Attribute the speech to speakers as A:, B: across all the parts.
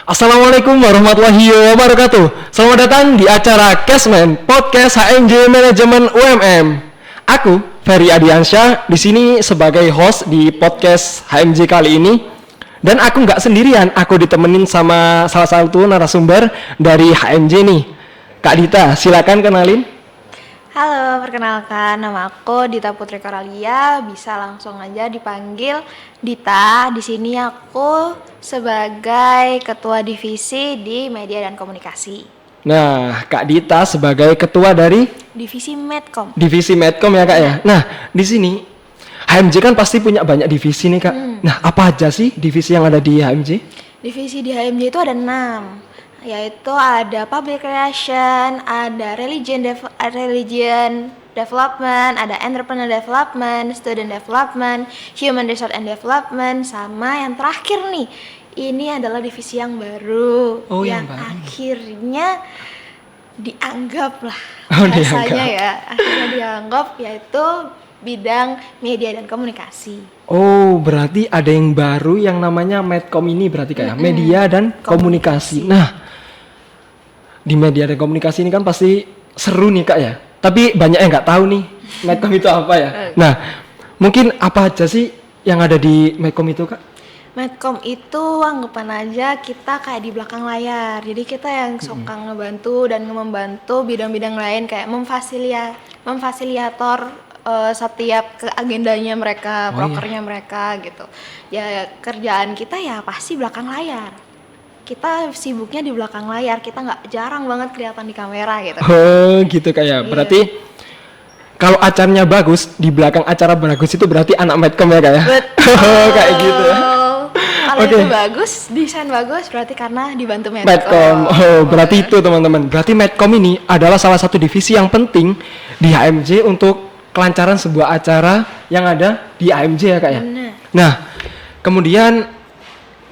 A: Assalamualaikum warahmatullahi wabarakatuh. Selamat datang di acara Cashman Podcast HMJ Manajemen UMM. Aku Ferry Adiansyah di sini sebagai host di podcast HMJ kali ini. Dan aku nggak sendirian, aku ditemenin sama salah satu narasumber dari HMJ nih. Kak Dita, silakan kenalin.
B: Halo, perkenalkan nama aku Dita Putri Koralia, bisa langsung aja dipanggil Dita. Di sini aku sebagai ketua divisi di Media dan Komunikasi.
A: Nah, Kak Dita sebagai ketua dari
B: Divisi Medcom.
A: divisi Medcom ya Kak ya. Nah, di sini HMJ kan pasti punya banyak divisi nih Kak. Nah, apa aja sih divisi yang ada di HMJ?
B: Divisi di HMJ itu ada 6, yaitu ada Public Relation, ada Religion Development, ada Entrepreneur Development, Student Development, Human Resource and Development, sama yang terakhir nih, ini adalah divisi yang baru, yang
A: baru.
B: akhirnya dianggap lah,
A: Dianggap.
B: akhirnya dianggap yaitu bidang media dan komunikasi.
A: Oh, berarti ada yang baru yang namanya Medcom ini berarti kayak media dan komunikasi. Nah, di media dan komunikasi ini kan pasti seru nih Kak ya. Tapi banyak yang nggak tahu nih Medcom itu apa ya. Nah, mungkin apa aja sih yang ada di Medcom itu Kak?
B: Medcom itu anggapan aja kita kayak di belakang layar. Jadi kita yang suka ngebantu dan membantu bidang-bidang lain kayak memfasiliator setiap agendanya mereka, prokernya mereka gitu. Ya kerjaan kita ya pasti belakang layar. Kita sibuknya di belakang layar, kita nggak jarang banget kelihatan di kamera gitu.
A: Oh, gitu kayak. Berarti kalau acaranya bagus, di belakang acara bagus itu berarti anak Medcom ya Kak ya?
B: Betul.
A: Kayak gitu.
B: Kalau itu bagus, desain bagus berarti karena dibantu Medcom.
A: Medcom. Oh, berarti itu teman-teman. Berarti Medcom ini adalah salah satu divisi yang penting di HMJ untuk kelancaran sebuah acara yang ada di HMJ ya Kak ya?
B: Benar.
A: Nah, kemudian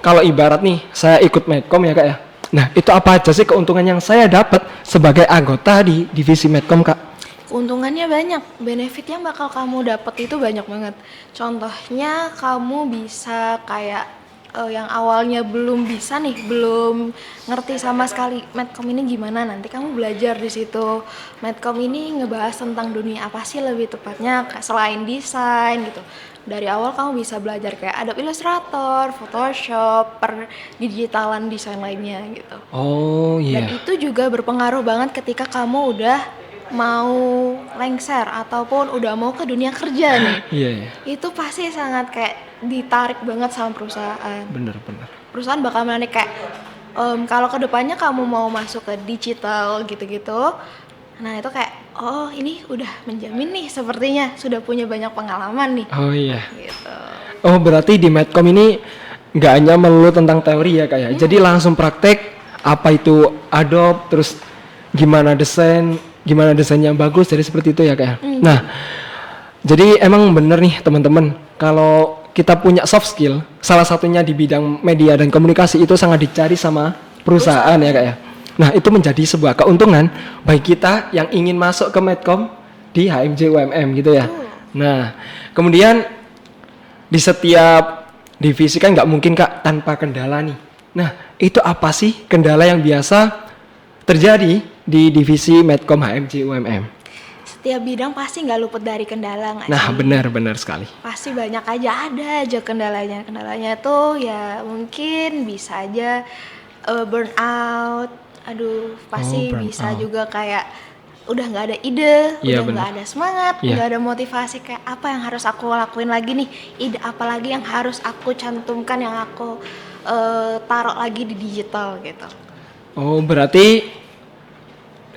A: kalau ibarat nih saya ikut Medcom ya Kak ya. Nah, itu apa aja sih keuntungan yang saya dapat sebagai anggota di divisi Medcom Kak?
B: Keuntungannya banyak, benefit yang bakal kamu dapat itu banyak banget. Contohnya kamu bisa kayak yang awalnya belum bisa nih, belum ngerti sama sekali Medcom ini gimana, nanti kamu belajar di situ. Medcom ini ngebahas tentang dunia apa sih lebih tepatnya selain desain gitu. Dari awal kamu bisa belajar kayak Adobe Illustrator, Photoshop, digitalan desain lainnya gitu.
A: Oh iya.
B: Dan itu juga berpengaruh banget ketika kamu udah mau lengser ataupun udah mau ke dunia kerja nih.
A: Iya.
B: Itu pasti sangat kayak ditarik banget sama perusahaan.
A: Bener.
B: Perusahaan bakal menarik kayak kalau kedepannya kamu mau masuk ke digital gitu-gitu, nah itu kayak ini udah menjamin nih sepertinya sudah punya banyak pengalaman nih.
A: Oh iya.
B: Gitu.
A: Oh, berarti di Medcom ini nggak hanya melulu tentang teori ya Kak ya. Jadi langsung praktek apa itu Adobe, terus gimana desain yang bagus, jadi seperti itu ya Kak ya. Nah, jadi emang bener nih teman-teman, kalau kita punya soft skill, salah satunya di bidang media dan komunikasi itu sangat dicari sama perusahaan ya Kak ya. Nah, itu menjadi sebuah keuntungan bagi kita yang ingin masuk ke Medcom di HMJ UMM gitu ya. Nah, kemudian di setiap divisi kan nggak mungkin Kak tanpa kendala nih. Nah, itu apa sih kendala yang biasa terjadi di divisi Medcom HMJ UMM?
B: Setiap bidang pasti nggak luput dari kendala nggak sih?
A: Nah, benar sekali.
B: Pasti banyak ada aja kendalanya. Kendalanya tuh ya mungkin bisa aja burnout. Aduh, pasti bisa juga kayak udah nggak ada ide, udah nggak ada semangat, nggak ada motivasi kayak apa yang harus aku lakuin lagi nih, ide apa lagi yang harus aku cantumkan, yang aku taruh lagi di digital gitu.
A: Oh, berarti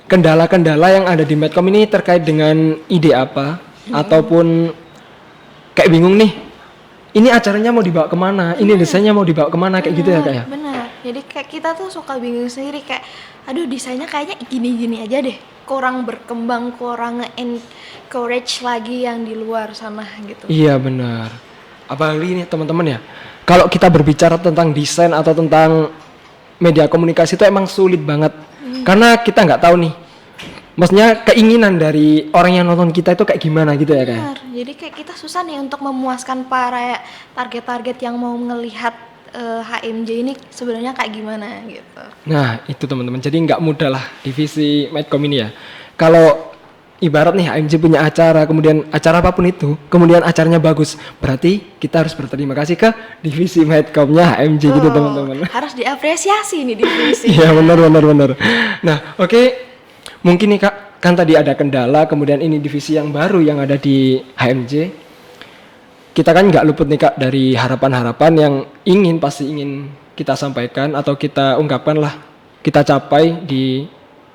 A: kendala-kendala yang ada di Medcom ini terkait dengan ide apa ataupun kayak bingung nih, ini acaranya mau dibawa kemana, ini desainnya mau dibawa kemana, kayak gitu ya Kak ya?
B: Benar, jadi kayak kita tuh suka bingung sendiri kayak aduh desainnya kayaknya gini-gini aja deh, kurang berkembang, kurang encourage lagi yang di luar sana gitu.
A: Iya benar, apalagi nih teman-teman ya, kalau kita berbicara tentang desain atau tentang media komunikasi itu emang sulit banget. Karena kita nggak tahu nih, maksudnya keinginan dari orang yang nonton kita itu kayak gimana gitu ya Kak?
B: Benar, jadi kayak kita susah nih untuk memuaskan para target-target yang mau ngelihat HMJ ini sebenarnya kayak gimana gitu.
A: Nah, itu teman-teman. Jadi nggak mudah lah divisi Medcom ini ya. Kalau ibarat nih HMJ punya acara, kemudian acara apapun itu, kemudian acaranya bagus, berarti kita harus berterima kasih ke divisi Medcomnya HMJ gitu teman-teman.
B: Harus diapresiasi nih divisi.
A: Iya benar. Nah, oke. Mungkin nih Kak, kan tadi ada kendala, kemudian ini divisi yang baru yang ada di HMJ. Kita kan nggak luput nih Kak dari harapan-harapan yang pasti ingin kita sampaikan atau kita ungkapkan lah, kita capai di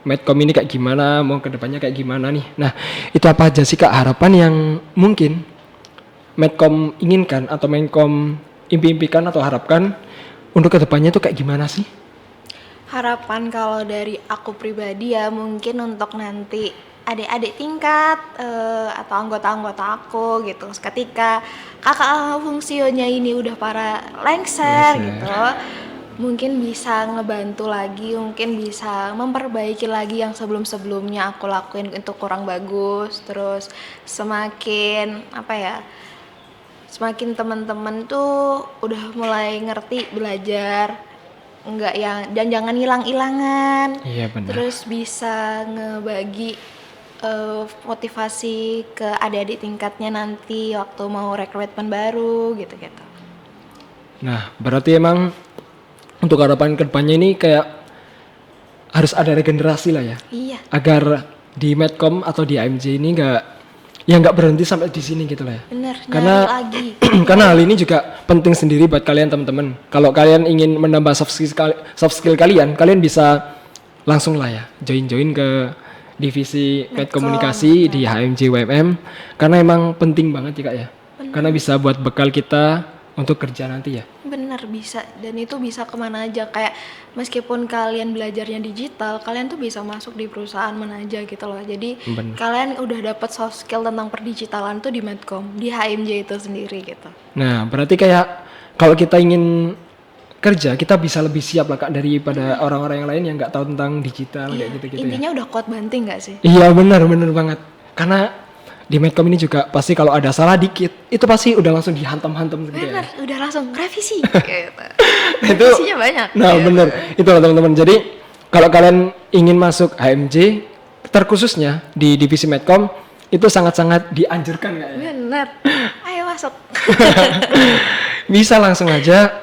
A: Medcom ini kayak gimana, mau kedepannya kayak gimana nih. Nah, itu apa aja sih Kak harapan yang mungkin Medcom inginkan atau Medcom impi-impikan atau harapkan untuk kedepannya itu kayak gimana sih?
B: Harapan kalau dari aku pribadi ya mungkin untuk nanti adik-adik tingkat atau anggota-anggota aku gitu. Ketika kakak fungsionya ini udah para lengser gitu, mungkin bisa ngebantu lagi, mungkin bisa memperbaiki lagi yang sebelum-sebelumnya aku lakuin itu kurang bagus. Terus semakin semakin teman-teman tuh udah mulai ngerti belajar, enggak yang dan jangan hilang-hilangan.
A: Iya benar.
B: Terus bisa ngebagi motivasi ke adik-adik tingkatnya nanti waktu mau rekrutmen baru gitu-gitu.
A: Nah, berarti emang untuk harapan kedepannya ini kayak harus ada regenerasi lah ya.
B: Iya.
A: Agar di Medcom atau di AMJ ini nggak berhenti sampai di sini gitu lah ya.
B: Bener,
A: Karena
B: nyari lagi.
A: karena hal ini juga penting sendiri buat kalian teman-teman. Kalau kalian ingin menambah soft skill kalian bisa langsung lah ya join ke divisi Medkomunikasi di HMJ UMM karena emang penting banget ya Kak ya. Karena bisa buat bekal kita untuk kerja nanti ya.
B: Bener bisa, dan itu bisa kemana aja, kayak meskipun kalian belajarnya digital, kalian tuh bisa masuk di perusahaan mana aja gitu loh. Jadi kalian udah dapet soft skill tentang perdigitalan tuh di Medcom, di HMJ itu sendiri gitu.
A: Nah berarti kayak kalau kita ingin kerja, kita bisa lebih siap lah Kak daripada orang-orang yang lain yang nggak tahu tentang digital kayak gitu-gitu ya.
B: Intinya udah kuat banting nggak sih?
A: Iya benar banget. Karena di Medcom ini juga pasti kalau ada salah dikit, itu pasti udah langsung dihantam-hantam gitu
B: Bener,
A: ya.
B: udah langsung revisi gitu.
A: Itu
B: Revisinya banyak.
A: Nah benar, itu loh teman-teman. Jadi kalau kalian ingin masuk HMJ, terkhususnya di divisi Medcom, itu sangat-sangat dianjurkan Kak ya.
B: Bener, ayo masuk.
A: Bisa langsung aja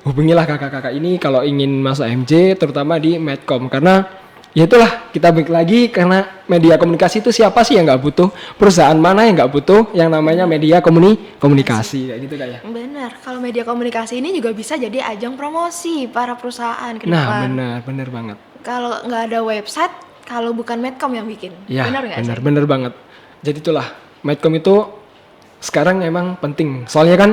A: hubungilah kakak-kakak ini kalau ingin masuk HMJ, terutama di Medcom. Karena ya itulah, kita balik lagi, karena media komunikasi itu siapa sih yang nggak butuh, perusahaan mana yang nggak butuh yang namanya media komunikasi kayak gitu Kak ya.
B: Bener, kalau media komunikasi ini juga bisa jadi ajang promosi para perusahaan ke
A: Nah
B: depan.
A: benar banget.
B: Kalau nggak ada website, kalau bukan Medcom yang bikin,
A: Ya
B: bener nggak sih?
A: benar banget. Jadi itulah, Medcom itu sekarang emang penting, soalnya kan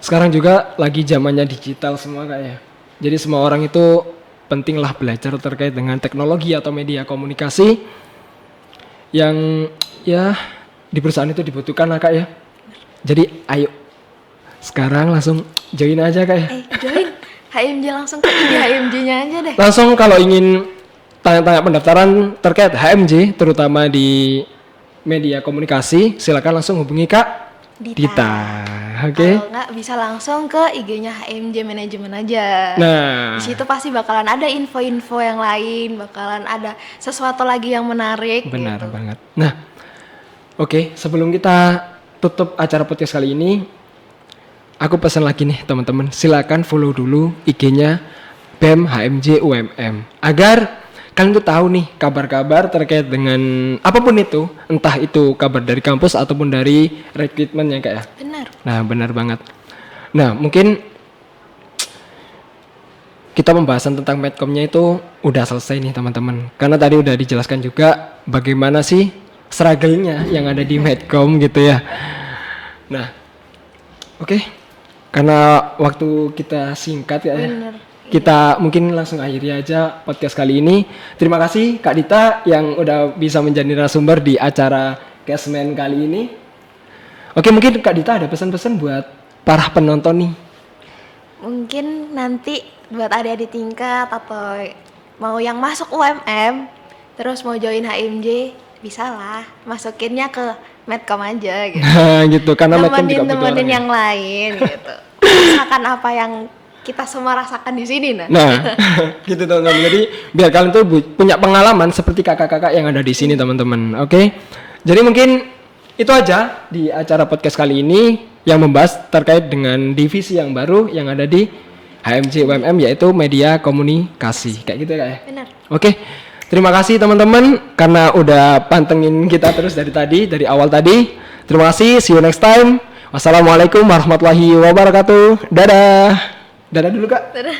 A: sekarang juga lagi zamannya digital semua Kak ya. Jadi semua orang itu pentinglah belajar terkait dengan teknologi atau media komunikasi yang ya di perusahaan itu dibutuhkan lah Kak ya. Jadi ayo sekarang langsung join aja Kak ya.
B: Join HMJ langsung ke IG HMJ-nya aja deh.
A: Langsung kalau ingin tanya-tanya pendaftaran terkait HMJ terutama di media komunikasi, silakan langsung hubungi Kak Dita. Oke.
B: Kalau nggak bisa langsung ke IG-nya HMJ Manajemen aja.
A: Nah,
B: Di situ pasti bakalan ada info-info yang lain, bakalan ada sesuatu lagi yang menarik.
A: benar
B: gitu.
A: banget. Nah, oke, sebelum kita tutup acara podcast kali ini, aku pesan lagi nih teman-teman, silakan follow dulu IG-nya BEM HMJ UMM agar kalian tuh tahu nih kabar-kabar terkait dengan apapun itu, entah itu kabar dari kampus ataupun dari rekrutmen ya Kak ya.
B: Benar.
A: Nah benar banget. Nah mungkin kita pembahasan tentang Medcom-nya itu udah selesai nih teman-teman. Karena tadi udah dijelaskan juga bagaimana sih struggle-nya yang ada di Medcom gitu ya. Nah oke, karena waktu kita singkat ya.
B: Bener.
A: Kita mungkin langsung akhiri aja podcast kali ini. Terima kasih Kak Dita yang udah bisa menjadi narasumber di acara Cashman kali ini. Oke, mungkin Kak Dita ada pesan-pesan buat para penonton nih.
B: Mungkin nanti buat adik-adik tingkat atau mau yang masuk UMM terus mau join HMJ, bisa lah masukinnya ke Medcom aja gitu.
A: Nah gitu, karena Medcom juga butuh
B: Temenin
A: orang ya.
B: yang lain gitu. Misalkan apa yang kita semua rasakan di sini nah.
A: Nah, gitu teman-teman. Jadi biar kalian tuh punya pengalaman seperti kakak-kakak yang ada di sini teman-teman. Oke. Jadi mungkin itu aja di acara podcast kali ini yang membahas terkait dengan divisi yang baru yang ada di HMJ UMM yaitu media komunikasi. Kayak gitu ya, Kak ya.
B: Benar.
A: Oke. Terima kasih teman-teman karena udah pantengin kita terus dari awal tadi. Terima kasih. See you next time. Wassalamualaikum warahmatullahi wabarakatuh. Dadah. Dadah dulu, Kak.
B: Dadah.